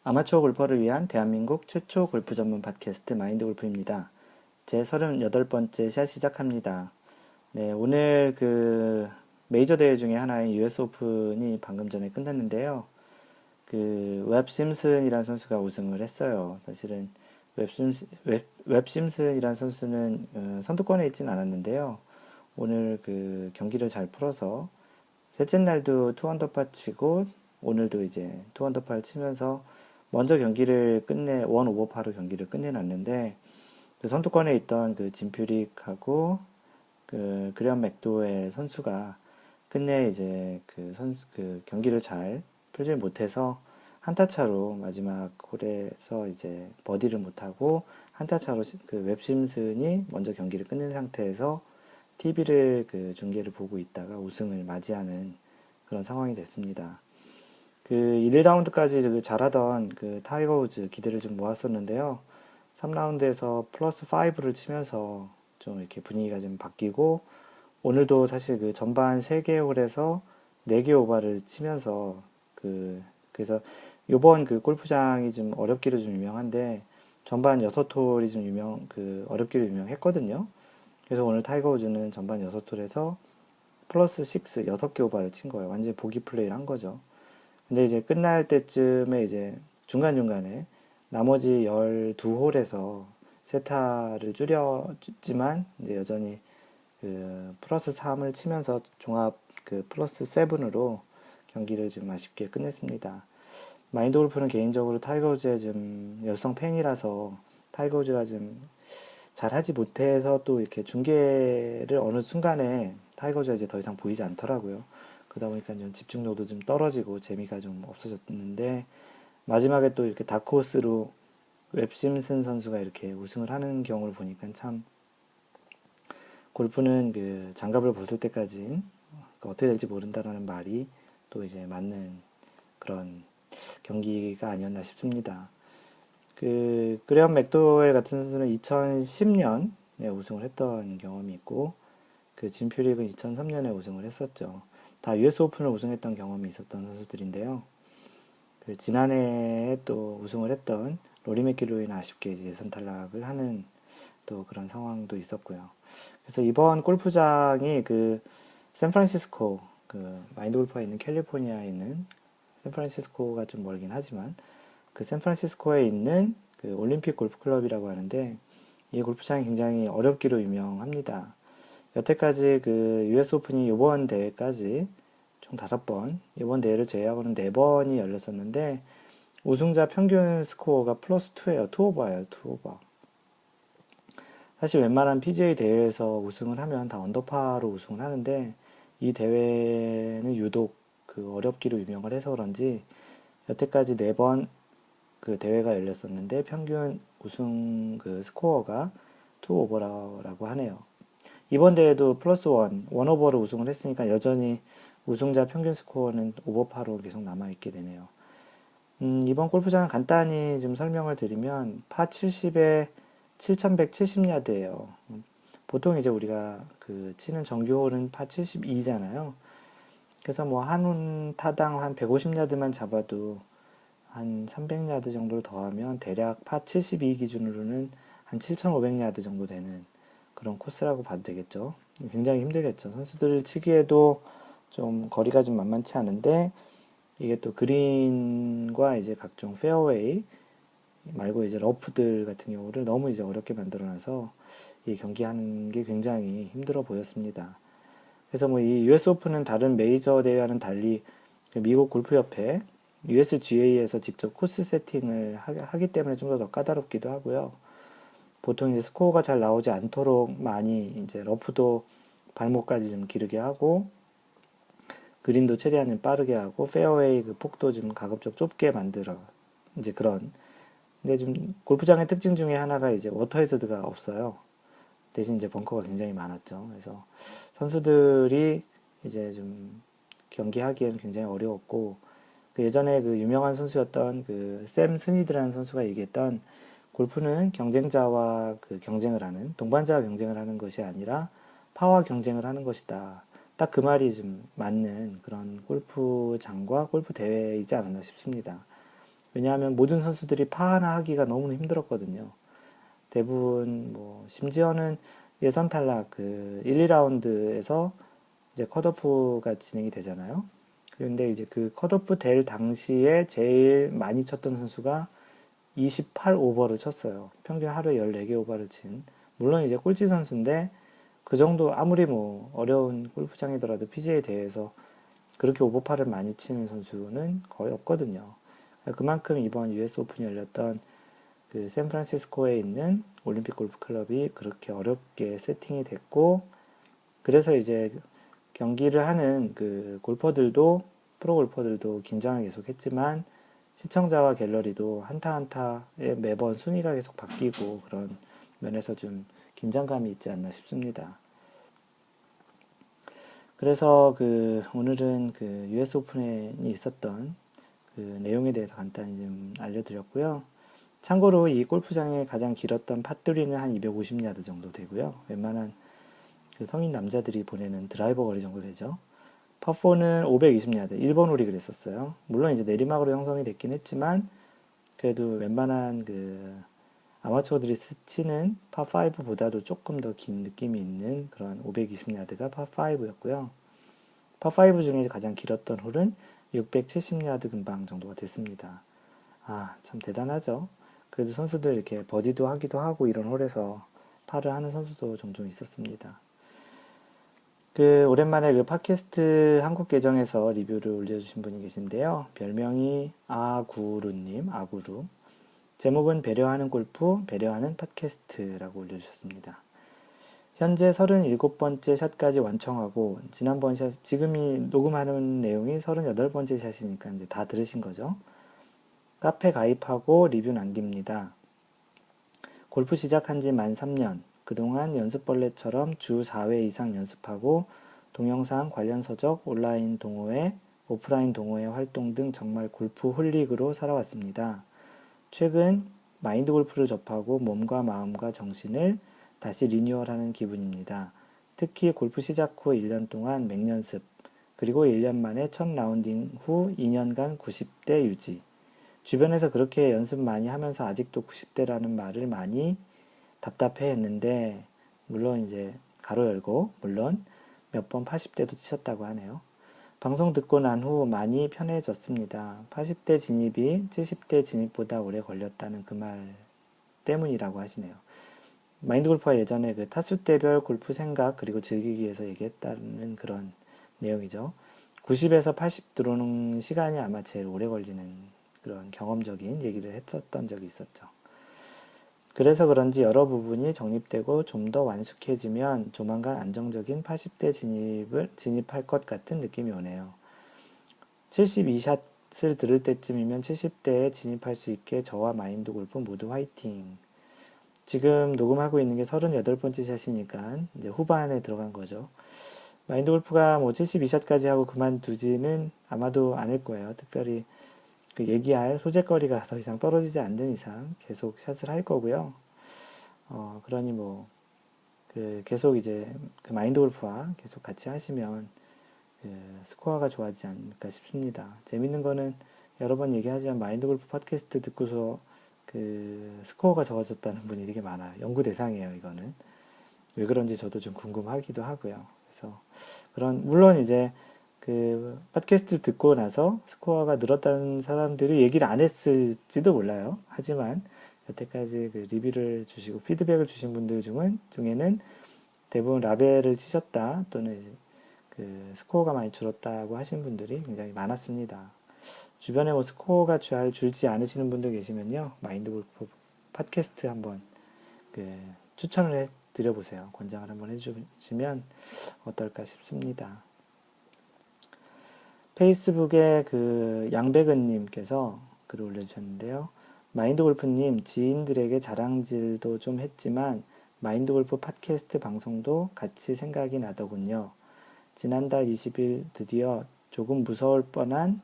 아마추어 골퍼를 위한 대한민국 최초 골프 전문 팟캐스트 마인드 골프입니다. 제 38번째 샷 시작합니다. 네, 오늘 메이저 대회 중에 하나인 US 오픈이 방금 전에 끝났는데요. 웹 심슨이라는 선수가 우승을 했어요. 사실은 웹 심슨이라는 선수는 선두권에 있진 않았는데요. 오늘 경기를 잘 풀어서 셋째 날도 투언더파 치고 오늘도 이제 투언더파를 치면서 먼저 경기를 원 오버파로 경기를 끝내놨는데 선두권에 있던 짐 퓨릭하고 그레엄 맥도웰 선수가 끝내 이제 경기를 잘 풀지 못해서 한타 차로 마지막 홀에서 이제 버디를 못하고 한타 차로 웹 심슨이 먼저 경기를 끝낸 상태에서 TV를 중계를 보고 있다가 우승을 맞이하는 그런 상황이 됐습니다. 1라운드까지 잘하던 타이거 우즈 기대를 좀 모았었는데요. 3라운드에서 플러스 5를 치면서 좀 이렇게 분위기가 좀 바뀌고 오늘도 사실 전반 3개 홀에서 4개 오버를 치면서 그래서 요번 골프장이 좀 어렵기로 좀 유명한데 전반 6홀이 좀 어렵기로 유명했거든요. 그래서 오늘 타이거 우즈는 전반 6홀에서 플러스 6개 오버를 친 거예요. 완전히 보기 플레이를 한 거죠. 근데 이제 끝날 때쯤에 이제 중간중간에 나머지 12홀에서 세타를 줄였지만 이제 여전히 플러스 3을 치면서 종합 플러스 7으로 경기를 좀 아쉽게 끝냈습니다. 마인드 골프는 개인적으로 타이거 우즈의 좀 열성 팬이라서 타이거 우즈가 좀 잘하지 못해서 또 이렇게 중계를 어느 순간에 타이거 우즈가 이제 더 이상 보이지 않더라고요. 그러다 보니까 좀 집중력도 좀 떨어지고 재미가 좀 없어졌는데 마지막에 또 이렇게 다크호스로 웹 심슨 선수가 이렇게 우승을 하는 경우를 보니까 참 골프는 장갑을 벗을 때까지 어떻게 될지 모른다라는 말이 또 이제 맞는 그런 경기가 아니었나 싶습니다. 그레엄 맥도웰 같은 선수는 2010년에 우승을 했던 경험이 있고 짐 퓨릭은 2003년에 우승을 했었죠. 다 US 오픈을 우승했던 경험이 있었던 선수들인데요. 지난해에 또 우승을 했던 로리 맥길로이는 아쉽게 이제 예선 탈락을 하는 또 그런 상황도 있었고요. 그래서 이번 골프장이 샌프란시스코, 마인드 골프가 있는 캘리포니아에 있는 샌프란시스코가 좀 멀긴 하지만 샌프란시스코에 있는 올림픽 골프 클럽이라고 하는데 이 골프장이 굉장히 어렵기로 유명합니다. 여태까지 US 오픈이 이번 대회까지 총 5번, 이번 대회를 제외하고는 4번이 열렸었는데 우승자 평균 스코어가 플러스 2예요. 2오버예요. 2오버. 사실 웬만한 PGA 대회에서 우승을 하면 다 언더파로 우승을 하는데 이 대회는 유독 어렵기로 유명을 해서 그런지 여태까지 4번 대회가 열렸었는데 평균 우승 스코어가 2오버라고 하네요. 이번 대회도 플러스 1오버로 우승을 했으니까 여전히 우승자 평균 스코어는 오버파로 계속 남아있게 되네요. 이번 골프장은 간단히 좀 설명을 드리면 파 70에 7170야드예요. 보통 이제 우리가 치는 정규홀은 파 72잖아요. 그래서 뭐 한 타당 한 150야드만 잡아도 한 300야드 정도를 더하면 대략 파 72 기준으로는 한 7500야드 정도 되는 그런 코스라고 봐도 되겠죠. 굉장히 힘들겠죠. 선수들 치기에도 좀 거리가 좀 만만치 않은데 이게 또 그린과 이제 각종 페어웨이 말고 이제 러프들 같은 경우를 너무 이제 어렵게 만들어놔서 이 경기하는 게 굉장히 힘들어 보였습니다. 그래서 뭐 이 US 오픈은 다른 메이저 대회와는 달리 미국 골프협회 USGA에서 직접 코스 세팅을 하기 때문에 좀 더 까다롭기도 하고요. 보통 이제 스코어가 잘 나오지 않도록 많이 이제 러프도 발목까지 좀 기르게 하고 그린도 최대한 좀 빠르게 하고 페어웨이 폭도 좀 가급적 좁게 만들어 이제 그런. 근데 좀 골프장의 특징 중에 하나가 이제 워터 해저드가 없어요. 대신 이제 벙커가 굉장히 많았죠. 그래서 선수들이 이제 좀 경기하기에는 굉장히 어려웠고 예전에 유명한 선수였던 샘 스니드라는 선수가 얘기했던 골프는 경쟁자와 경쟁을 하는 동반자와 경쟁을 하는 것이 아니라 파와 경쟁을 하는 것이다. 딱 그 말이 좀 맞는 그런 골프장과 골프 대회이지 않았나 싶습니다. 왜냐하면 모든 선수들이 파 하나 하기가 너무 힘들었거든요. 대부분 뭐 심지어는 예선 탈락 그 1, 2라운드에서 이제 컷오프가 진행이 되잖아요. 그런데 이제 그 컷오프 될 당시에 제일 많이 쳤던 선수가 28 오버를 쳤어요. 평균 하루에 14개 오버를 친. 물론 이제 꼴찌 선수인데 그 정도 아무리 뭐 어려운 골프장이더라도 PGA 대회에서 그렇게 오버파를 많이 치는 선수는 거의 없거든요. 그만큼 이번 US 오픈이 열렸던 그 샌프란시스코에 있는 올림픽 골프 클럽이 그렇게 어렵게 세팅이 됐고, 그래서 이제 경기를 하는 그 골퍼들도, 프로 골퍼들도 긴장을 계속 했지만, 시청자와 갤러리도 한타 한타에 매번 순위가 계속 바뀌고 그런 면에서 좀 긴장감이 있지 않나 싶습니다. 그래서 그 오늘은 그 US 오픈에 있었던 그 내용에 대해서 간단히 좀 알려드렸고요. 참고로 이 골프장의 가장 길었던 파3는 한 250야드 정도 되고요. 웬만한 그 성인 남자들이 보내는 드라이버 거리 정도 되죠. 파4는 520야드, 1번 홀이 그랬었어요. 물론 이제 내리막으로 형성이 됐긴 했지만, 그래도 웬만한 그 아마추어들이 치는 파5보다도 조금 더 긴 느낌이 있는 그런 520야드가 파5였고요. 파5 중에 가장 길었던 홀은 670야드 근방 정도가 됐습니다. 아, 참 대단하죠. 그래도 선수들 이렇게 버디도 하기도 하고 이런 홀에서 파를 하는 선수도 종종 있었습니다. 그 오랜만에 그 팟캐스트 한국 계정에서 리뷰를 올려주신 분이 계신데요. 별명이 아구루님, 아구루. 제목은 배려하는 골프, 배려하는 팟캐스트라고 올려주셨습니다. 현재 37번째 샷까지 완청하고 지난번 샷, 지금이 녹음하는 내용이 38번째 샷이니까 이제 다 들으신 거죠. 카페 가입하고 리뷰 남깁니다. 골프 시작한 지 만 3년. 그동안 연습벌레처럼 주 4회 이상 연습하고 동영상, 관련 서적, 온라인 동호회, 오프라인 동호회 활동 등 정말 골프 홀릭으로 살아왔습니다. 최근 마인드 골프를 접하고 몸과 마음과 정신을 다시 리뉴얼하는 기분입니다. 특히 골프 시작 후 1년 동안 맹연습, 그리고 1년 만에 첫 라운딩 후 2년간 90대 유지. 주변에서 그렇게 연습 많이 하면서 아직도 90대라는 말을 많이 답답해 했는데, 물론 이제 가로 열고, 물론 몇 번 80대도 치셨다고 하네요. 방송 듣고 난 후 많이 편해졌습니다. 80대 진입이 70대 진입보다 오래 걸렸다는 그 말 때문이라고 하시네요. 마인드 골프가 예전에 그 타수대별 골프 생각 그리고 즐기기에서 얘기했다는 그런 내용이죠. 90에서 80 들어오는 시간이 아마 제일 오래 걸리는 그런 경험적인 얘기를 했었던 적이 있었죠. 그래서 그런지 여러 부분이 정립되고 좀 더 완숙해지면 조만간 안정적인 80대 진입할 것 같은 느낌이 오네요. 72샷을 들을 때쯤이면 70대에 진입할 수 있게 저와 마인드 골프 모두 화이팅. 지금 녹음하고 있는 게 38번째 샷이니까 이제 후반에 들어간 거죠. 마인드 골프가 뭐 72샷까지 하고 그만두지는 아마도 않을 거예요. 특별히 그 얘기할 소재거리가 더 이상 떨어지지 않는 이상 계속 샷을 할 거고요. 그러니 뭐, 그 계속 이제 그 마인드 골프와 계속 같이 하시면 그 스코어가 좋아지지 않을까 싶습니다. 재밌는 거는 여러 번 얘기하지만 마인드 골프 팟캐스트 듣고서 그 스코어가 적어졌다는 분이 되게 많아요. 연구 대상이에요, 이거는. 왜 그런지 저도 좀 궁금하기도 하고요. 그래서 물론 이제 그 팟캐스트를 듣고 나서 스코어가 늘었다는 사람들이 얘기를 안 했을지도 몰라요. 하지만 여태까지 그 리뷰를 주시고 피드백을 주신 분들 중에는 대부분 라벨을 치셨다 또는 이제 그 스코어가 많이 줄었다고 하신 분들이 굉장히 많았습니다. 주변에 뭐 스코어가 잘 줄지 않으시는 분들 계시면요, 마인드 골프 팟캐스트 한번 그 추천을 해 드려보세요. 권장을 한번 해주시면 어떨까 싶습니다. 페이스북에 그 양백은님께서 글을 올려주셨는데요. 마인드 골프님, 지인들에게 자랑질도 좀 했지만 마인드 골프 팟캐스트 방송도 같이 생각이 나더군요. 지난달 20일 드디어 조금 무서울 뻔한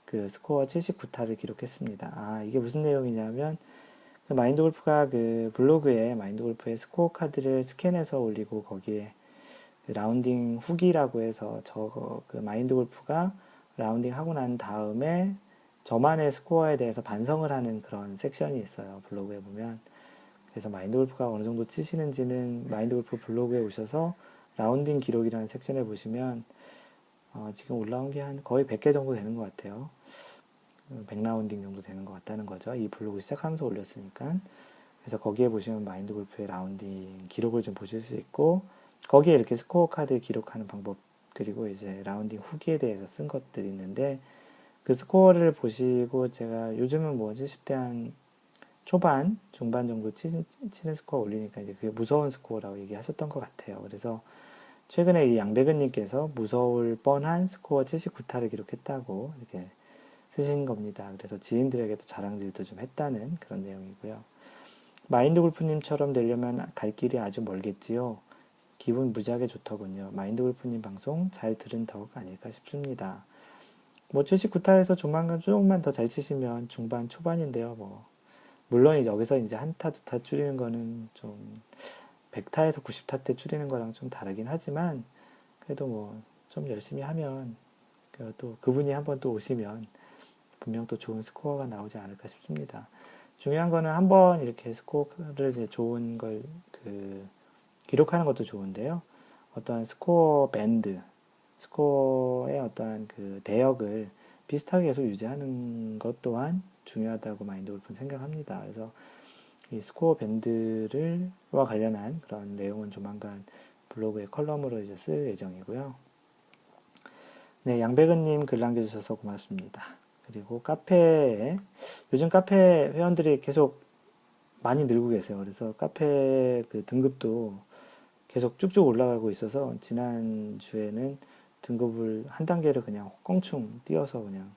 그 스코어 79타를 기록했습니다. 아, 이게 무슨 내용이냐면 그 마인드 골프가 그 블로그에 마인드 골프의 스코어 카드를 스캔해서 올리고 거기에 그 라운딩 후기라고 해서 그 마인드 골프가 라운딩 하고 난 다음에 저만의 스코어에 대해서 반성을 하는 그런 섹션이 있어요. 블로그에 보면. 그래서 마인드 골프가 어느 정도 치시는지는 마인드 골프 블로그에 오셔서 라운딩 기록이라는 섹션에 보시면 지금 올라온 게 한 거의 100개 정도 되는 것 같아요. 100라운딩 정도 되는 것 같다는 거죠. 이 블로그 시작하면서 올렸으니까. 그래서 거기에 보시면 마인드 골프의 라운딩 기록을 좀 보실 수 있고, 거기에 이렇게 스코어 카드 기록하는 방법, 그리고 이제 라운딩 후기에 대해서 쓴 것들이 있는데, 그 스코어를 보시고 제가 요즘은 뭐 70대 한 초반, 중반 정도 치는 스코어 올리니까 이제 그게 무서운 스코어라고 얘기하셨던 것 같아요. 그래서 최근에 이 양배근님께서 무서울 뻔한 스코어 79타를 기록했다고 이렇게 쓰신 겁니다. 그래서 지인들에게도 자랑질도 좀 했다는 그런 내용이고요. 마인드 골프님처럼 되려면 갈 길이 아주 멀겠지요. 기분 무지하게 좋더군요. 마인드 골프님 방송 잘 들은 덕 아닐까 싶습니다. 뭐 79타에서 조만간 조금만 더 잘 치시면 중반 초반인데요. 뭐 물론 이제 여기서 이제 한 타, 두 타 줄이는 거는 좀 100타에서 90타 때 줄이는 거랑 좀 다르긴 하지만 그래도 뭐 좀 열심히 하면 또 그분이 한번 또 오시면 분명 또 좋은 스코어가 나오지 않을까 싶습니다. 중요한 거는 한번 이렇게 스코어를 이제 좋은 걸 기록하는 것도 좋은데요. 어떤 스코어 밴드, 스코어의 어떠한 그 대역을 비슷하게 계속 유지하는 것 또한 중요하다고 마인드 골프는 생각합니다. 그래서 이 스코어 밴드와 관련한 그런 내용은 조만간 블로그에 컬럼으로 이제 쓸 예정이고요. 네, 양백은님 글 남겨주셔서 고맙습니다. 그리고 카페에, 요즘 카페 회원들이 계속 많이 늘고 계세요. 그래서 카페 그 등급도 계속 쭉쭉 올라가고 있어서 지난주에는 등급을 한 단계를 그냥 껑충 띄어서 그냥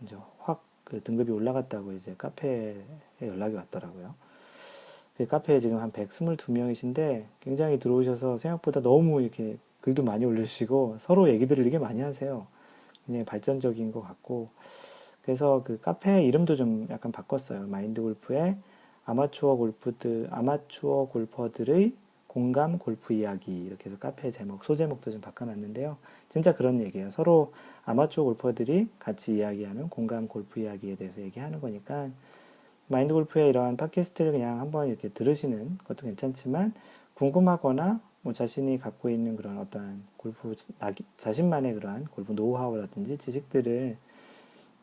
이제 확 그 등급이 올라갔다고 이제 카페에 연락이 왔더라고요. 그 카페에 지금 한 122명이신데 굉장히 들어오셔서 생각보다 너무 이렇게 글도 많이 올려주시고 서로 얘기들을 되게 많이 하세요. 굉장히 발전적인 것 같고 그래서 그 카페 이름도 좀 약간 바꿨어요. 마인드 골프의 아마추어 골퍼들의 공감 골프 이야기 이렇게 해서 카페 제목, 소제목도 좀 바꿔놨는데요. 진짜 그런 얘기예요. 서로 아마추어 골퍼들이 같이 이야기하는 공감 골프 이야기에 대해서 얘기하는 거니까 마인드 골프의 이러한 팟캐스트를 그냥 한번 이렇게 들으시는 것도 괜찮지만 궁금하거나 뭐 자신이 갖고 있는 그런 어떠한 자신만의 그러한 골프 노하우라든지 지식들을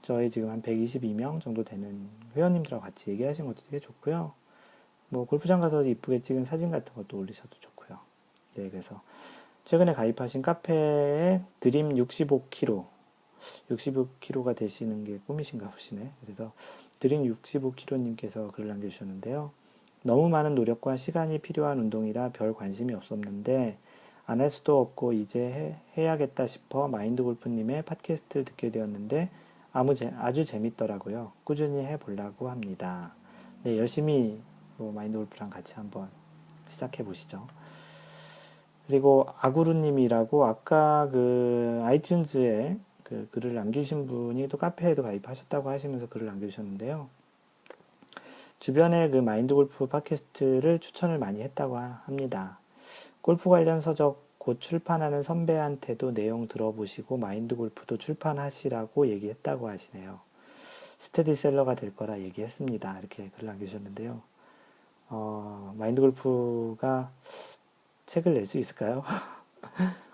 저희 지금 한 122명 정도 되는 회원님들하고 같이 얘기하시는 것도 되게 좋고요. 뭐 골프장 가서 이쁘게 찍은 사진 같은 것도 올리셔도 좋고요. 네, 그래서 최근에 가입하신 카페에 드림 65kg 되시는 게 꿈이신가 보시네. 그래서 드림 65kg님께서 글을 남겨주셨는데요. 너무 많은 노력과 시간이 필요한 운동이라 별 관심이 없었는데 안 할 수도 없고 이제 해야겠다 싶어 마인드 골프님의 팟캐스트를 듣게 되었는데 아주 재밌더라고요. 꾸준히 해보려고 합니다. 네, 열심히 마인드 골프랑 같이 한번 시작해 보시죠. 그리고 아구루님이라고 아까 그 아이튠즈에 그 글을 남기신 분이 또 카페에도 가입하셨다고 하시면서 글을 남겨주셨는데요. 주변에 그 마인드 골프 팟캐스트를 추천을 많이 했다고 합니다. 골프 관련 서적 곧 출판하는 선배한테도 내용 들어보시고 마인드 골프도 출판하시라고 얘기했다고 하시네요. 스테디셀러가 될 거라 얘기했습니다. 이렇게 글을 남겨주셨는데요. 마인드 골프가 책을 낼 수 있을까요?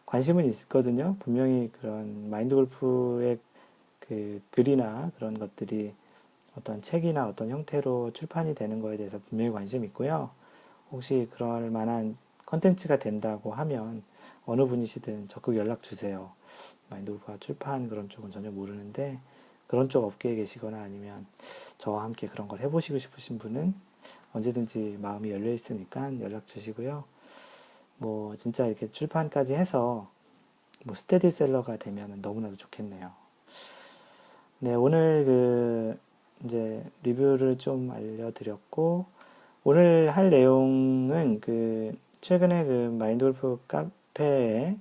관심은 있거든요. 분명히 그런 마인드 골프의 그 글이나 그런 것들이 어떤 책이나 어떤 형태로 출판이 되는 거에 대해서 분명히 관심이 있고요. 혹시 그럴 만한 컨텐츠가 된다고 하면 어느 분이시든 적극 연락 주세요. 마인드 골프가 출판 그런 쪽은 전혀 모르는데 그런 쪽 업계에 계시거나 아니면 저와 함께 그런 걸 해보시고 싶으신 분은 언제든지 마음이 열려 있으니까 연락 주시고요. 뭐 진짜 이렇게 출판까지 해서 뭐 스테디셀러가 되면 너무나도 좋겠네요. 네, 오늘 이제 리뷰를 좀 알려드렸고 오늘 할 내용은 최근에 마인드 골프 카페에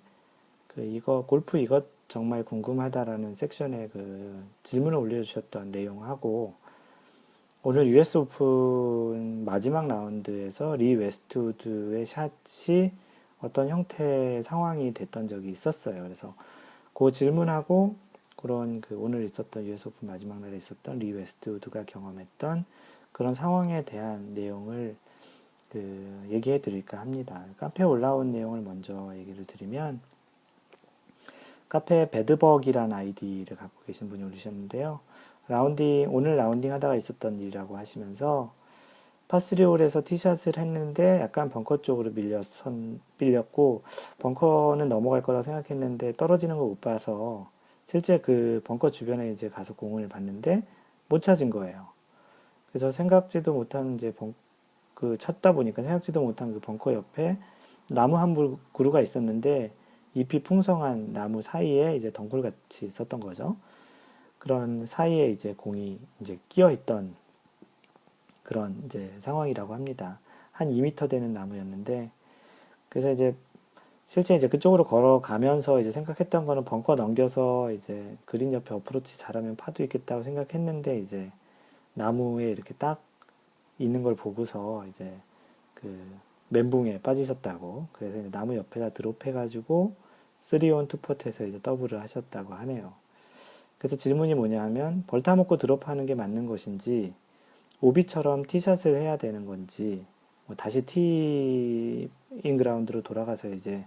골프 이것 정말 궁금하다라는 섹션에 질문을 올려주셨던 내용하고 오늘 US 오픈 마지막 라운드에서 리 웨스트우드의 샷이 어떤 형태의 상황이 됐던 적이 있었어요. 그래서 그 질문하고 그런 그 오늘 있었던 US 오픈 마지막 날에 있었던 리 웨스트우드가 경험했던 그런 상황에 대한 내용을 그 얘기해 드릴까 합니다. 카페에 올라온 내용을 먼저 얘기를 드리면 카페 배드버기라는 아이디를 갖고 계신 분이 올리셨는데요. 오늘 라운딩 하다가 있었던 일이라고 하시면서 파3홀에서 티샷을 했는데 약간 벙커 쪽으로 밀렸고 벙커는 넘어갈 거라고 생각했는데 떨어지는 걸 못 봐서 실제 그 벙커 주변에 이제 가서 공을 봤는데 못 찾은 거예요. 그래서 생각지도 못한 이제 그 찾다 보니까 생각지도 못한 그 벙커 옆에 나무 한 그루가 있었는데 잎이 풍성한 나무 사이에 이제 덩굴같이 있었던 거죠. 그런 사이에 이제 공이 이제 끼어 있던 그런 이제 상황이라고 합니다. 한 2m 되는 나무였는데, 그래서 이제 실제 이제 그쪽으로 걸어가면서 이제 생각했던 거는 벙커 넘겨서 이제 그린 옆에 어프로치 잘하면 파도 있겠다고 생각했는데 이제 나무에 이렇게 딱 있는 걸 보고서 이제 그 멘붕에 빠지셨다고. 그래서 이제 나무 옆에다 드롭해가지고 3온 투퍼트에서 이제 더블을 하셨다고 하네요. 그래서 질문이 뭐냐 하면 벌타 먹고 드롭하는 게 맞는 것인지 오비처럼 티샷을 해야 되는 건지 뭐 다시 티인 그라운드로 돌아가서 이제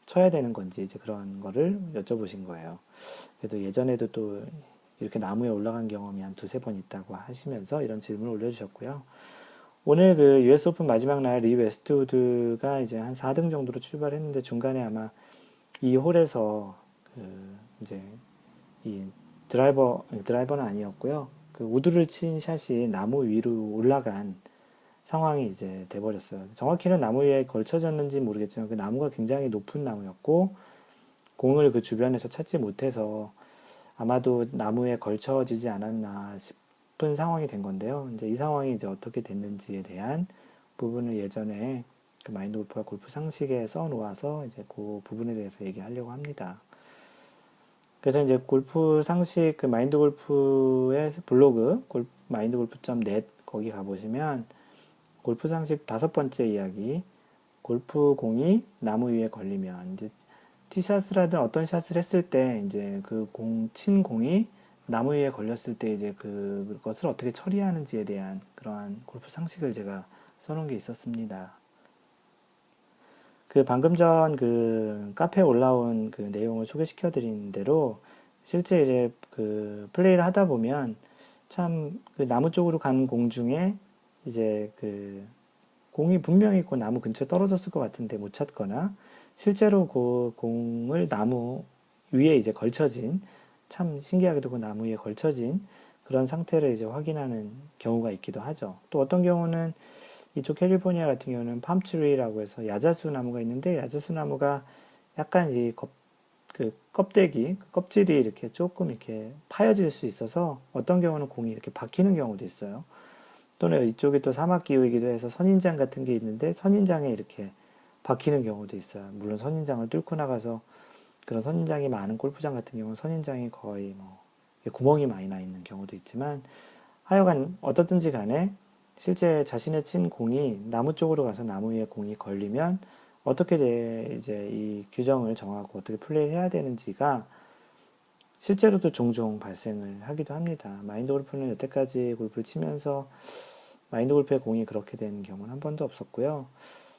쳐야 되는 건지 이제 그런 거를 여쭤보신 거예요. 그래도 예전에도 또 이렇게 나무에 올라간 경험이 한 두세 번 있다고 하시면서 이런 질문을 올려주셨고요. 오늘 그 US 오픈 마지막 날 리 웨스트우드가 이제 한 4등 정도로 출발했는데 중간에 아마 이 홀에서 그 이제 이 드라이버는 아니었고요. 그 우드를 친 샷이 나무 위로 올라간 상황이 이제 돼버렸어요. 정확히는 나무 위에 걸쳐졌는지 모르겠지만 그 나무가 굉장히 높은 나무였고 공을 그 주변에서 찾지 못해서 아마도 나무에 걸쳐지지 않았나 싶은 상황이 된 건데요. 이제 이 상황이 이제 어떻게 됐는지에 대한 부분을 예전에 그 마인드 골프와 골프 상식에 써 놓아서 이제 그 부분에 대해서 얘기하려고 합니다. 그래서 이제 골프 상식 그 마인드 골프의 블로그 마인드골프.net 거기 가보시면 골프 상식 5번째 이야기 골프 공이 나무 위에 걸리면 이제 티샷을 하든 어떤 샷을 했을 때 이제 그 친 공이 나무 위에 걸렸을 때 이제 그것을 어떻게 처리하는지에 대한 그러한 골프 상식을 제가 써놓은 게 있었습니다. 그 방금 전 그 카페에 올라온 그 내용을 소개시켜 드린 대로 실제 이제 그 플레이를 하다 보면 참 그 나무 쪽으로 간 공 중에 이제 그 공이 분명히 그 나무 근처에 떨어졌을 것 같은데 못 찾거나 실제로 그 공을 나무 위에 이제 걸쳐진 참 신기하게도 그 나무 위에 걸쳐진 그런 상태를 이제 확인하는 경우가 있기도 하죠. 또 어떤 경우는 이쪽 캘리포니아 같은 경우는 팜트리라고 해서 야자수 나무가 있는데 야자수 나무가 약간 그 껍데기, 그 껍질이 이렇게 조금 이렇게 파여질 수 있어서 어떤 경우는 공이 이렇게 박히는 경우도 있어요. 또는 이쪽이 또 사막 기후이기도 해서 선인장 같은 게 있는데 선인장에 이렇게 박히는 경우도 있어요. 물론 선인장을 뚫고 나가서 그런 선인장이 많은 골프장 같은 경우는 선인장이 거의 뭐 구멍이 많이 나 있는 경우도 있지만 하여간 어떻든지 간에 실제 자신의 친 공이 나무 쪽으로 가서 나무 위에 공이 걸리면 어떻게 이제 이 규정을 정하고 어떻게 플레이를 해야 되는지가 실제로도 종종 발생을 하기도 합니다. 마인드 골프는 여태까지 골프를 치면서 마인드 골프의 공이 그렇게 된 경우는 한 번도 없었고요.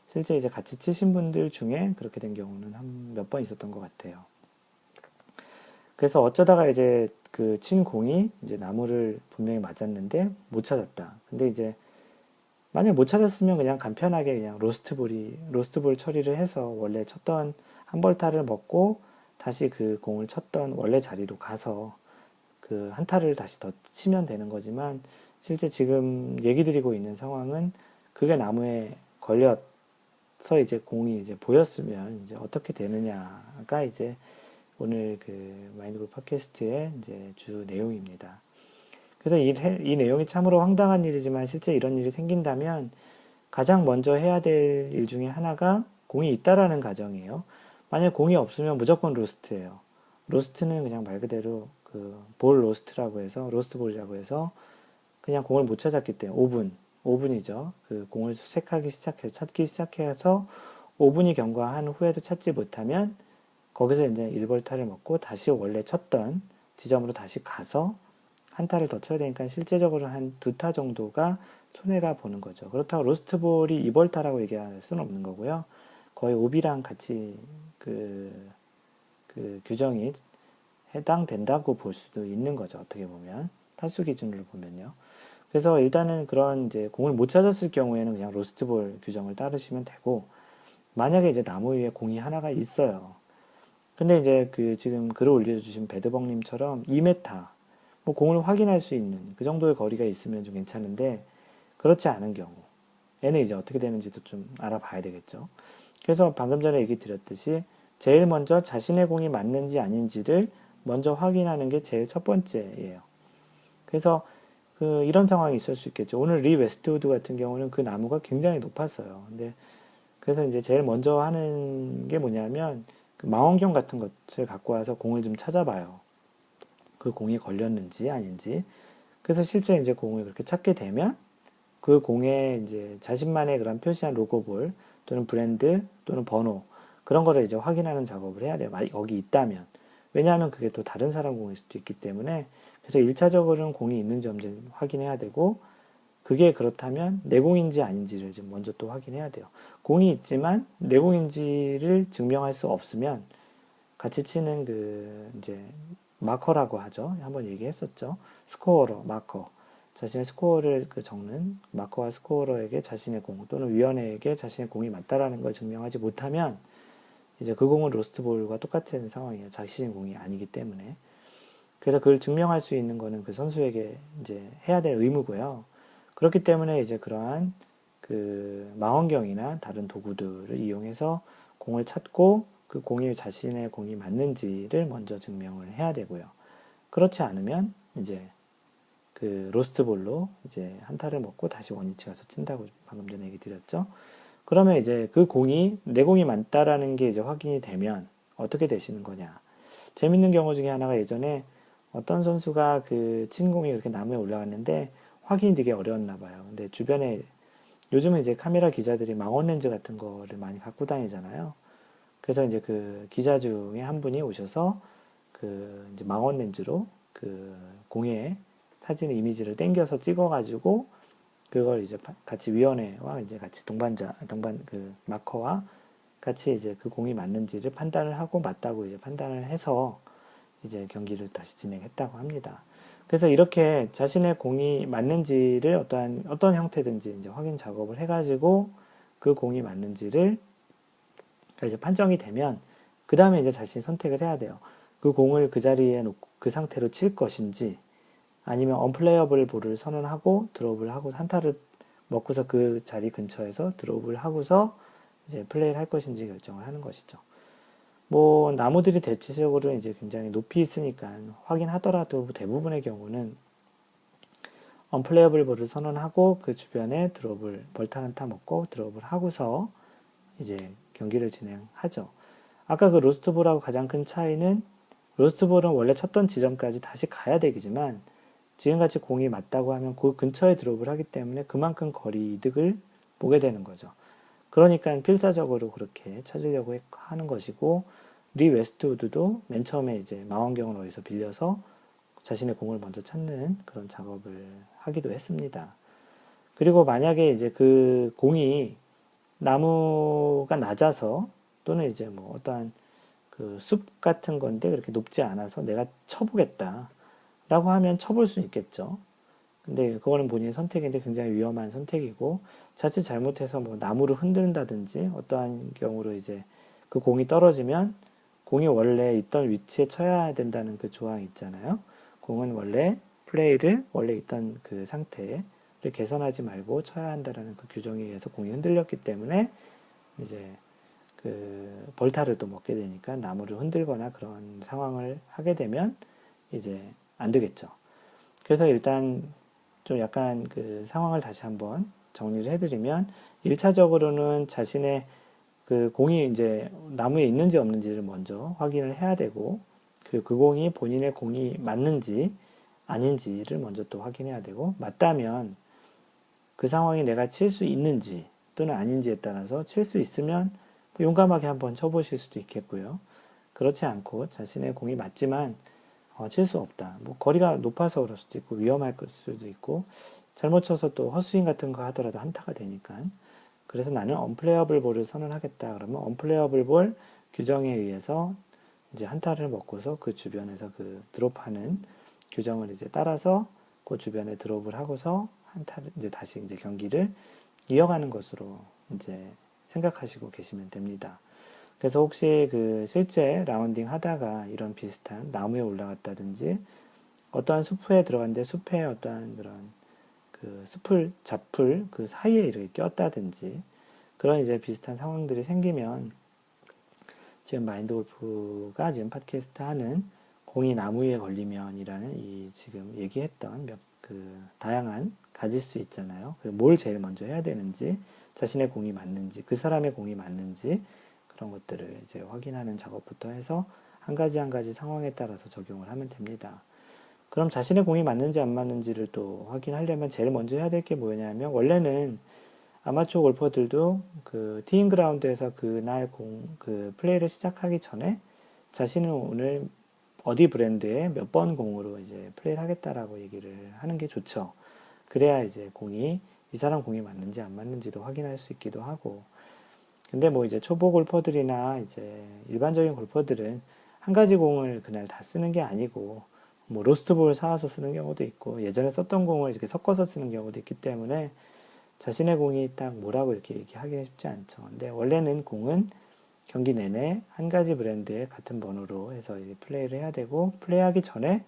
실제 이제 같이 치신 분들 중에 그렇게 된 경우는 한 몇 번 있었던 것 같아요. 그래서 어쩌다가 이제 그 친 공이 이제 나무를 분명히 맞았는데 못 찾았다. 근데 이제 만약 못 찾았으면 그냥 간편하게 그냥 로스트볼 처리를 해서 원래 쳤던 한 벌타를 먹고 다시 그 공을 쳤던 원래 자리로 가서 그 한 타를 다시 더 치면 되는 거지만 실제 지금 얘기 드리고 있는 상황은 그게 나무에 걸려서 이제 공이 이제 보였으면 이제 어떻게 되느냐가 이제 오늘 그 마인드골프 팟캐스트의 이제 주 내용입니다. 그래서 이 내용이 참으로 황당한 일이지만 실제 이런 일이 생긴다면 가장 먼저 해야 될 일 중에 하나가 공이 있다라는 가정이에요. 만약 공이 없으면 무조건 로스트예요. 로스트는 그냥 말 그대로 그 볼 로스트라고 해서 로스트 볼이라고 해서 그냥 공을 못 찾았기 때문에 5분이죠. 그 공을 찾기 시작해서 5분이 경과한 후에도 찾지 못하면 거기서 이제 1벌타를 먹고 다시 원래 쳤던 지점으로 다시 가서 한 타를 더 쳐야 되니까 실제적으로 한 두 타 정도가 손해가 보는 거죠. 그렇다고 로스트볼이 2벌타라고 얘기할 수는 없는 거고요. 거의 오비랑 같이 그 규정이 해당된다고 볼 수도 있는 거죠. 어떻게 보면. 타수 기준으로 보면요. 그래서 일단은 그런 이제 공을 못 찾았을 경우에는 그냥 로스트볼 규정을 따르시면 되고, 만약에 이제 나무 위에 공이 하나가 있어요. 근데 이제 그 지금 글을 올려주신 배드벅님처럼 2m, 뭐 공을 확인할 수 있는 그 정도의 거리가 있으면 좀 괜찮은데, 그렇지 않은 경우, 얘는 이제 어떻게 되는지도 좀 알아봐야 되겠죠. 그래서 방금 전에 얘기 드렸듯이 제일 먼저 자신의 공이 맞는지 아닌지를 먼저 확인하는 게 제일 첫 번째예요. 그래서 이런 상황이 있을 수 있겠죠. 오늘 리 웨스트우드 같은 경우는 그 나무가 굉장히 높았어요. 근데 그래서 이제 제일 먼저 하는 게 뭐냐면 그 망원경 같은 것을 갖고 와서 공을 좀 찾아봐요. 그 공이 걸렸는지 아닌지. 그래서 실제 이제 공을 그렇게 찾게 되면 그 공에 이제 자신만의 그런 표시한 로고볼 또는 브랜드 또는 번호 그런 거를 이제 확인하는 작업을 해야 돼요. 여기 있다면. 왜냐하면 그게 또 다른 사람 공일 수도 있기 때문에 그래서 1차적으로는 공이 있는지 없는지 확인해야 되고 그게 그렇다면 내 공인지 아닌지를 좀 먼저 또 확인해야 돼요. 공이 있지만 내 공인지를 증명할 수 없으면 같이 치는 이제 마커라고 하죠. 한번 얘기했었죠. 스코어러, 마커. 자신의 스코어를 적는 마커와 스코어러에게 자신의 공 또는 위원회에게 자신의 공이 맞다라는 걸 증명하지 못하면 이제 그 공은 로스트볼과 똑같은 상황이에요. 자신의 공이 아니기 때문에. 그래서 그걸 증명할 수 있는 거는 그 선수에게 이제 해야 될 의무고요. 그렇기 때문에 이제 그러한 망원경이나 다른 도구들을 이용해서 공을 찾고 그 공이 자신의 공이 맞는지를 먼저 증명을 해야 되고요. 그렇지 않으면 이제 로스트볼로 이제 한타를 먹고 다시 원위치 가서 친다고 방금 전에 얘기 드렸죠. 그러면 이제 그 공이 내 공이 맞다라는 게 이제 확인이 되면 어떻게 되시는 거냐. 재밌는 경우 중에 하나가 예전에 어떤 선수가 친 공이 이렇게 나무에 올라갔는데 확인이 되게 어려웠나 봐요. 근데 주변에 요즘은 이제 카메라 기자들이 망원 렌즈 같은 거를 많이 갖고 다니잖아요. 그래서 이제 그 기자 중에 한 분이 오셔서 이제 망원 렌즈로 공의 사진 이미지를 땡겨서 찍어가지고 그걸 이제 같이 위원회와 이제 같이 동반 마커와 같이 이제 그 공이 맞는지를 판단을 하고 맞다고 이제 판단을 해서 이제 경기를 다시 진행했다고 합니다. 그래서 이렇게 자신의 공이 맞는지를 어떤 형태든지 이제 확인 작업을 해가지고 그 공이 맞는지를 이제 판정이 되면 그 다음에 이제 자신이 선택을 해야 돼요. 그 공을 그 자리에 놓고 그 상태로 칠 것인지 아니면 언플레이어블 볼을 선언하고 드롭을 하고 한타를 먹고서 그 자리 근처에서 드롭을 하고서 이제 플레이를 할 것인지 결정을 하는 것이죠. 뭐 나무들이 대체적으로 이제 굉장히 높이 있으니까 확인하더라도 대부분의 경우는 언플레이어블 볼을 선언하고 그 주변에 드롭을 벌타 한타 먹고 드롭을 하고서 이제 경기를 진행하죠. 아까 그 로스트볼하고 가장 큰 차이는 로스트볼은 원래 쳤던 지점까지 다시 가야 되지만 지금같이 공이 맞다고 하면 그 근처에 드롭을 하기 때문에 그만큼 거리 이득을 보게 되는 거죠. 그러니까 필사적으로 그렇게 찾으려고 하는 것이고 리 웨스트우드도 맨 처음에 이제 망원경을 어디서 빌려서 자신의 공을 먼저 찾는 그런 작업을 하기도 했습니다. 그리고 만약에 이제 그 공이 나무가 낮아서 또는 이제 뭐 어떠한 숲 같은 건데 그렇게 높지 않아서 내가 쳐보겠다 라고 하면 쳐볼 수 있겠죠. 근데 그거는 본인의 선택인데 굉장히 위험한 선택이고 자칫 잘못해서 뭐 나무를 흔든다든지 어떠한 경우로 이제 그 공이 떨어지면 공이 원래 있던 위치에 쳐야 된다는 그 조항이 있잖아요. 공은 원래 플레이를 원래 있던 그 상태를 개선하지 말고 쳐야 한다라는 그 규정에 의해서 공이 흔들렸기 때문에 이제 벌타를 또 먹게 되니까 나무를 흔들거나 그런 상황을 하게 되면 이제 안 되겠죠. 그래서 일단 좀 약간 상황을 다시 한번 정리를 해드리면 1차적으로는 자신의 공이 이제 나무에 있는지 없는지를 먼저 확인을 해야 되고 그 공이 본인의 공이 맞는지 아닌지를 먼저 또 확인해야 되고 맞다면 그 상황이 내가 칠 수 있는지 또는 아닌지에 따라서 칠 수 있으면 용감하게 한번 쳐보실 수도 있겠고요. 그렇지 않고 자신의 공이 맞지만 칠 수 없다. 뭐 거리가 높아서 그럴 수도 있고 위험할 수도 있고 잘못 쳐서 또 헛스윙 같은 거 하더라도 안타가 되니까. 그래서 나는 언플레이어블 볼을 선언하겠다. 그러면 언플레이어블 볼 규정에 의해서 이제 한타를 먹고서 그 주변에서 그 드롭하는 규정을 이제 따라서 그 주변에 드롭을 하고서 한타를 이제 다시 이제 경기를 이어가는 것으로 이제 생각하시고 계시면 됩니다. 그래서 혹시 그 실제 라운딩 하다가 이런 비슷한 나무에 올라갔다든지 어떠한 숲에 들어갔는데 숲에 어떠한 그런 그 숲을 잡풀 그 사이에 이렇게 꼈다든지 그런 이제 비슷한 상황들이 생기면 지금 마인드 골프가 지금 팟캐스트 하는 공이 나무 위에 걸리면이라는 이 지금 얘기했던 몇 그 다양한 가질 수 있잖아요. 뭘 제일 먼저 해야 되는지, 자신의 공이 맞는지, 그 사람의 공이 맞는지 그런 것들을 이제 확인하는 작업부터 해서 한 가지 한 가지 상황에 따라서 적용을 하면 됩니다. 그럼 자신의 공이 맞는지 안 맞는지를 또 확인하려면 제일 먼저 해야 될 게 뭐냐면 원래는 아마추어 골퍼들도 그 티잉 그라운드에서 그날 그 플레이를 시작하기 전에 자신은 오늘 어디 브랜드의 몇 번 공으로 이제 플레이를 하겠다라고 얘기를 하는 게 좋죠. 그래야 이제 이 사람 공이 맞는지 안 맞는지도 확인할 수 있기도 하고. 근데 뭐 이제 초보 골퍼들이나 이제 일반적인 골퍼들은 한 가지 공을 그날 다 쓰는 게 아니고 뭐 로스트볼 사와서 쓰는 경우도 있고 예전에 썼던 공을 이렇게 섞어서 쓰는 경우도 있기 때문에 자신의 공이 딱 뭐라고 이렇게 얘기하기는 쉽지 않죠. 근데 원래는 공은 경기 내내 한 가지 브랜드의 같은 번호로 해서 이제 플레이를 해야 되고 플레이하기 전에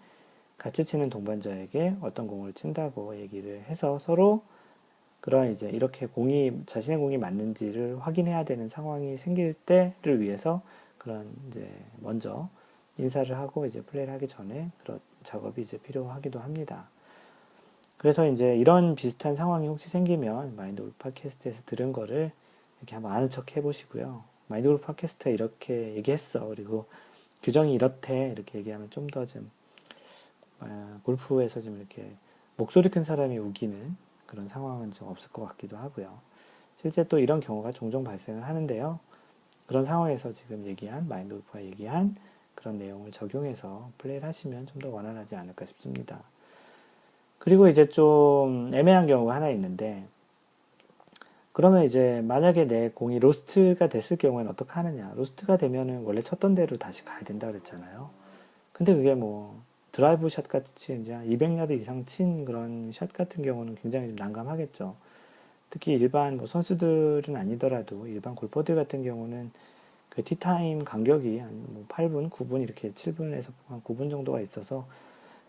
같이 치는 동반자에게 어떤 공을 친다고 얘기를 해서 서로 그런 이제 이렇게 자신의 공이 맞는지를 확인해야 되는 상황이 생길 때를 위해서 그런 이제 먼저 인사를 하고 이제 플레이를 하기 전에 그런 작업이 이제 필요하기도 합니다. 그래서 이제 이런 비슷한 상황이 혹시 생기면 마인드 골프 팟캐스트에서 들은 거를 이렇게 한번 아는 척 해보시고요. 마인드 골프 팟캐스트에 이렇게 얘기했어. 그리고 규정이 이렇대. 이렇게 얘기하면 좀 더 좀 골프에서 좀 이렇게 목소리 큰 사람이 우기는 그런 상황은 좀 없을 것 같기도 하고요. 실제 또 이런 경우가 종종 발생을 하는데요. 그런 상황에서 지금 얘기한 마인드 골프가 얘기한 그런 내용을 적용해서 플레이를 하시면 좀 더 원활하지 않을까 싶습니다. 그리고 이제 좀 애매한 경우가 하나 있는데 그러면 이제 만약에 내 공이 로스트가 됐을 경우에는 어떻게 하느냐. 로스트가 되면은 원래 쳤던 대로 다시 가야 된다 그랬잖아요. 근데 그게 뭐 드라이브 샷 같이 이제 200야드 이상 친 그런 샷 같은 경우는 굉장히 좀 난감하겠죠. 특히 일반 뭐 선수들은 아니더라도 일반 골퍼들 같은 경우는 그 티타임 간격이 뭐 8분, 9분 이렇게 7분에서 한 9분 정도가 있어서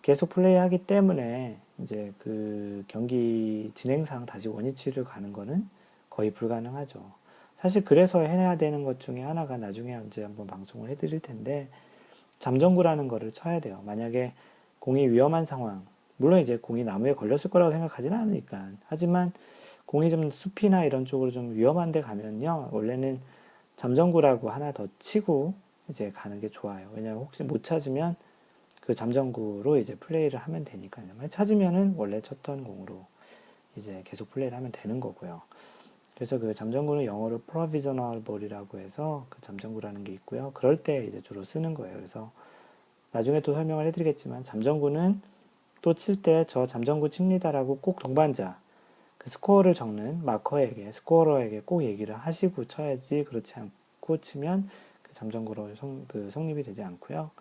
계속 플레이하기 때문에 이제 그 경기 진행상 다시 원위치를 가는 거는 거의 불가능하죠. 사실 그래서 해내야 되는 것 중에 하나가 나중에 언제 한번 방송을 해드릴 텐데 잠정구라는 거를 쳐야 돼요. 만약에 공이 위험한 상황, 물론 이제 공이 나무에 걸렸을 거라고 생각하지는 않으니까. 하지만 공이 좀 숲이나 이런 쪽으로 좀 위험한 데 가면요. 원래는 잠정구라고 하나 더 치고 이제 가는 게 좋아요. 왜냐하면 혹시 못 찾으면 그 잠정구로 이제 플레이를 하면 되니까요. 찾으면은 원래 쳤던 공으로 이제 계속 플레이를 하면 되는 거고요. 그래서 그 잠정구는 영어로 provisional ball이라고 해서 그 잠정구라는 게 있고요. 그럴 때 이제 주로 쓰는 거예요. 그래서 나중에 또 설명을 해드리겠지만 잠정구는 또 칠 때 저 잠정구 칩니다라고 꼭 동반자 그 스코어를 적는 마커에게 스코어러에게 꼭 얘기를 하시고 쳐야지 그렇지 않고 치면 그 잠정구로 성립이 되지 않고요.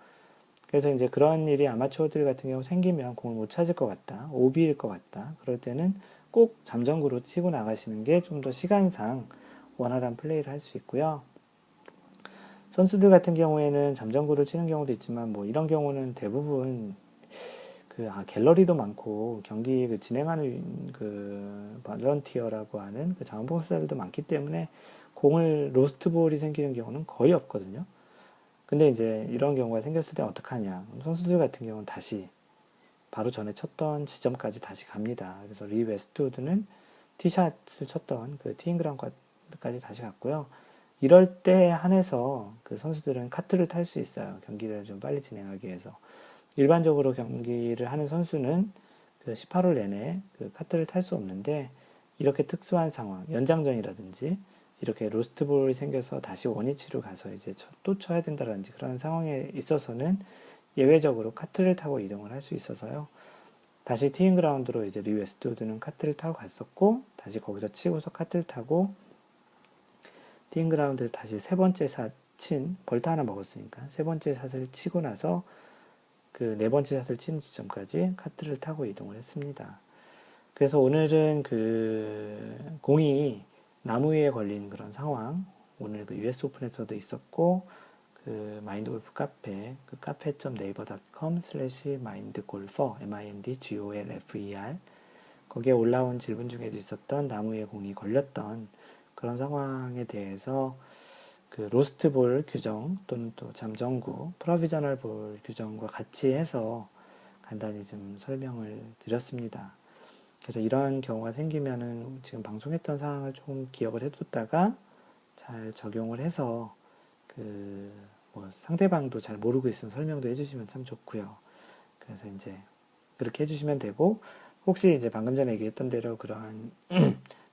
그래서 이제 그런 일이 아마추어들 같은 경우 생기면 공을 못 찾을 것 같다, 오비일 것 같다. 그럴 때는 꼭 잠정구로 치고 나가시는 게 좀 더 시간상 원활한 플레이를 할 수 있고요. 선수들 같은 경우에는 잠정구를 치는 경우도 있지만 뭐 이런 경우는 대부분 갤러리도 많고 경기 진행하는 그 발런티어라고 하는 그 자원봉사자들도 많기 때문에 공을 로스트볼이 생기는 경우는 거의 없거든요. 근데 이제 이런 경우가 생겼을 때 어떡하냐. 선수들 같은 경우는 다시 바로 전에 쳤던 지점까지 다시 갑니다. 그래서 리 웨스트우드는 티샷을 쳤던 그 티잉그라운드까지 다시 갔고요. 이럴 때 한해서 그 선수들은 카트를 탈 수 있어요. 경기를 좀 빨리 진행하기 위해서. 일반적으로 경기를 하는 선수는 그 18홀 내내 그 카트를 탈 수 없는데 이렇게 특수한 상황, 연장전이라든지 이렇게 로스트볼이 생겨서 다시 원위치로 가서 이제 또 쳐야 된다든지 그런 상황에 있어서는 예외적으로 카트를 타고 이동을 할 수 있어서요. 다시 티잉 그라운드로 이제 리 웨스트우드는 카트를 타고 갔었고, 다시 거기서 치고서 카트를 타고 티잉 그라운드를 다시 세 번째 벌타 하나 먹었으니까 세 번째 샷을 치고 나서 그 네 번째 샷을 치는 지점까지 카트를 타고 이동을 했습니다. 그래서 오늘은 그 공이 나무 위에 걸린 그런 상황, 오늘 그 US 오픈에서도 있었고, 그 마인드 골프 카페, 그 카페.naver.com/mindgolfer, mindgolfer, 거기에 올라온 질문 중에도 있었던 나무 위에 공이 걸렸던 그런 상황에 대해서 그 로스트 볼 규정 또는 또 잠정구, 프로비저널 볼 규정과 같이 해서 간단히 좀 설명을 드렸습니다. 그래서 이런 경우가 생기면은 지금 방송했던 사항을 조금 기억을 해뒀다가 잘 적용을 해서 그 뭐 상대방도 잘 모르고 있으면 설명도 해주시면 참 좋고요. 그래서 이제 그렇게 해주시면 되고, 혹시 이제 방금 전에 얘기했던 대로 그러한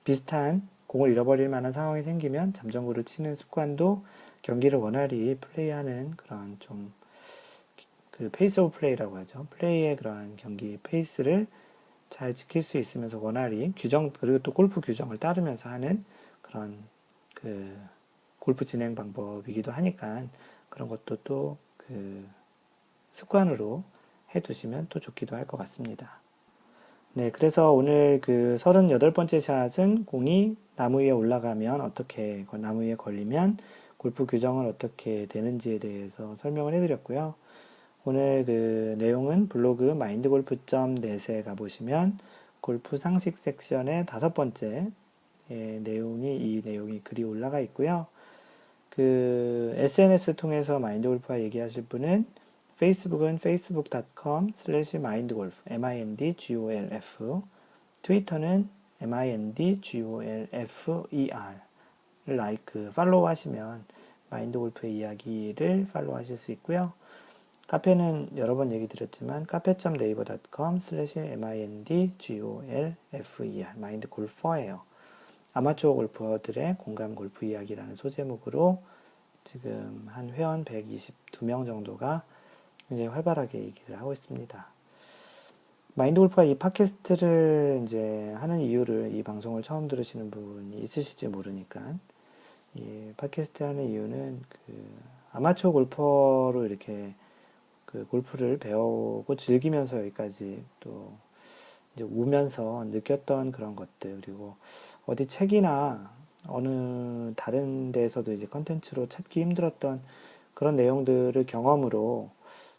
비슷한 공을 잃어버릴 만한 상황이 생기면 잠정구를 치는 습관도 경기를 원활히 플레이하는 그런 좀 그 페이스 오브 플레이라고 하죠. 플레이의 그러한 경기 페이스를 잘 지킬 수 있으면서 원활히 그리고 또 골프 규정을 따르면서 하는 그런 그 골프 진행 방법이기도 하니까 그런 것도 또 그 습관으로 해두시면 또 좋기도 할 것 같습니다. 네, 그래서 오늘 그 38번째 샷은 공이 나무 위에 올라가면 나무 위에 걸리면 골프 규정은 어떻게 되는지에 대해서 설명을 해드렸고요. 오늘 그 내용은 블로그 mindgolf.net에 가보시면 골프 상식 섹션의 5번째 이 내용이 글이 올라가 있고요. 그 SNS 통해서 마인드골프와 얘기하실 분은 페이스북은 facebook.com/mindgolf, mindgolf, 트위터는 mindgolfer, 팔로우 하시면 마인드골프의 이야기를 팔로우 하실 수 있고요. 카페는 여러 번 얘기 드렸지만 카페.naver.com/mindgolfer, 마인드골퍼예요. 아마추어 골퍼들의 공감 골프 이야기라는 소제목으로 지금 한 회원 122명 정도가 굉장히 활발하게 얘기를 하고 있습니다. 마인드 골프가 이 팟캐스트를 이제 하는 이유를, 이 방송을 처음 들으시는 분이 있으실지 모르니까, 이 팟캐스트 하는 이유는 그 아마추어 골퍼로 이렇게 그 골프를 배우고 즐기면서 여기까지 또 이제 오면서 느꼈던 그런 것들, 그리고 어디 책이나 어느 다른 데에서도 이제 컨텐츠로 찾기 힘들었던 그런 내용들을 경험으로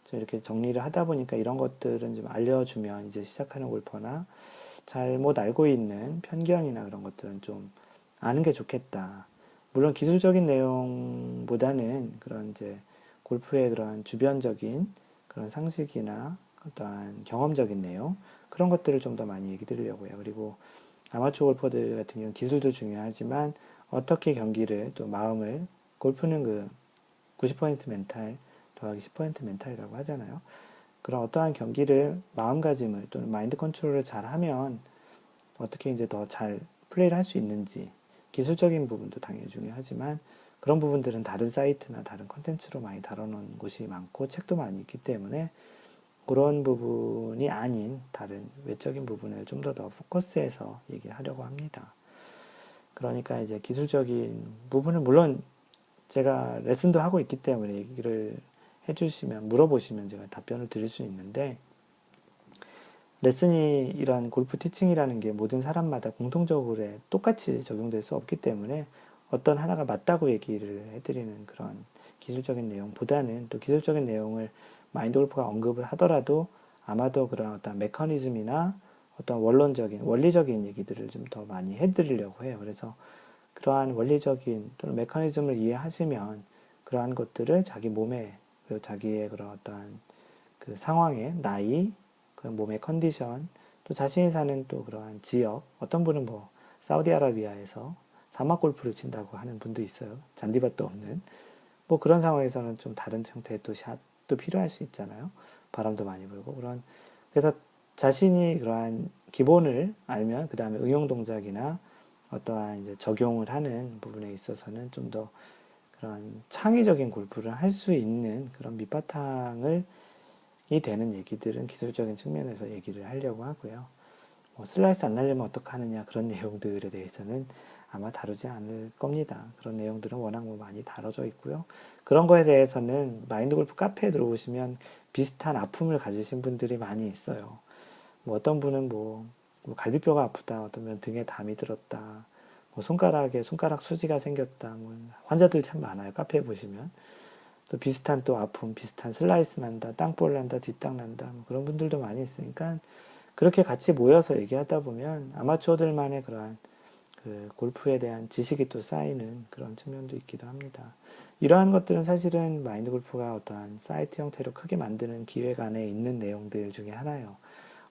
좀 이렇게 정리를 하다 보니까 이런 것들은 좀 알려주면 이제 시작하는 골퍼나 잘못 알고 있는 편견이나 그런 것들은 좀 아는 게 좋겠다. 물론 기술적인 내용보다는 그런 이제 골프의 그런 주변적인 그런 상식이나 어떠한 경험적인 내용, 그런 것들을 좀 더 많이 얘기 드리려고요. 그리고 아마추어 골퍼들 같은 경우는 기술도 중요하지만 어떻게 경기를 또 마음을, 골프는 그 90% 멘탈 더하기 10% 멘탈이라고 하잖아요. 그런 어떠한 경기를 마음가짐을 또는 마인드 컨트롤을 잘 하면 어떻게 이제 더 잘 플레이를 할 수 있는지, 기술적인 부분도 당연히 중요하지만 그런 부분들은 다른 사이트나 다른 컨텐츠로 많이 다뤄놓은 곳이 많고 책도 많이 있기 때문에 그런 부분이 아닌 다른 외적인 부분을 좀 더 포커스해서 얘기하려고 합니다. 그러니까 이제 기술적인 부분은 물론 제가 레슨도 하고 있기 때문에 얘기를 해주시면, 물어보시면 제가 답변을 드릴 수 있는데, 레슨이 이런 골프 티칭이라는 게 모든 사람마다 공통적으로 똑같이 적용될 수 없기 때문에 어떤 하나가 맞다고 얘기를 해드리는 그런 기술적인 내용보다는, 또 기술적인 내용을 마인드 골프가 언급을 하더라도 아마도 그런 어떤 메커니즘이나 어떤 원리적인 얘기들을 좀 더 많이 해드리려고 해요. 그래서 그러한 원리적인 또는 메커니즘을 이해하시면 그러한 것들을 자기 몸에, 그리고 자기의 그런 어떠한 그 상황의 나이, 그 몸의 컨디션, 또 자신이 사는 또 그러한 지역, 어떤 분은 뭐 사우디아라비아에서 사막 골프를 친다고 하는 분도 있어요. 잔디밭도 없는. 뭐 그런 상황에서는 좀 다른 형태의 또 샷도 필요할 수 있잖아요. 바람도 많이 불고 그래서 자신이 그러한 기본을 알면 그 다음에 응용 동작이나 어떠한 이제 적용을 하는 부분에 있어서는 좀 더 그런 창의적인 골프를 할 수 있는 그런 밑바탕을 되는 얘기들은 기술적인 측면에서 얘기를 하려고 하고요. 뭐 슬라이스 안 날리면 어떡하느냐 그런 내용들에 대해서는 아마 다루지 않을 겁니다. 그런 내용들은 워낙 뭐 많이 다뤄져 있고요. 그런 거에 대해서는 마인드 골프 카페에 들어오시면 비슷한 아픔을 가지신 분들이 많이 있어요. 뭐 어떤 분은 뭐 갈비뼈가 아프다, 어떤 분은 등에 담이 들었다, 뭐 손가락에 손가락 수지가 생겼다, 뭐 환자들 참 많아요. 카페에 보시면. 또 비슷한 또 아픔, 비슷한 슬라이스 난다, 땅볼 난다, 뒷땅 난다, 뭐 그런 분들도 많이 있으니까 그렇게 같이 모여서 얘기하다 보면 아마추어들만의 그러한 그 골프에 대한 지식이 또 쌓이는 그런 측면도 있기도 합니다. 이러한 것들은 사실은 마인드 골프가 어떠한 사이트 형태로 크게 만드는 기획 안에 있는 내용들 중에 하나예요.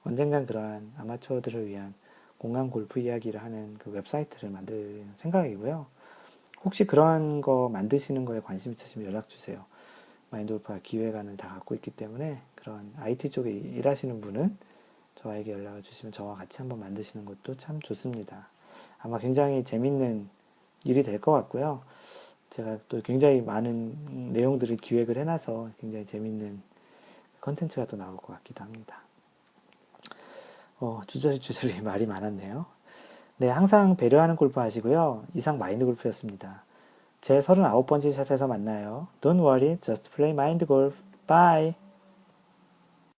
언젠간 그러한 아마추어들을 위한 공간 골프 이야기를 하는 그 웹사이트를 만들 생각이고요. 혹시 그러한 거 만드시는 거에 관심 있으시면 연락 주세요. 마인드 골프가 기획안을 다 갖고 있기 때문에 그런 IT 쪽에 일하시는 분은 저에게 연락을 주시면 저와 같이 한번 만드시는 것도 참 좋습니다. 아마 굉장히 재밌는 일이 될 것 같고요. 제가 또 굉장히 많은 내용들을 기획을 해놔서 굉장히 재밌는 컨텐츠가 또 나올 것 같기도 합니다. 주저리 말이 많았네요. 네, 항상 배려하는 골프 하시고요. 이상 마인드 골프였습니다. 제 39번째 샷에서 만나요. Don't worry, just play mind golf. Bye!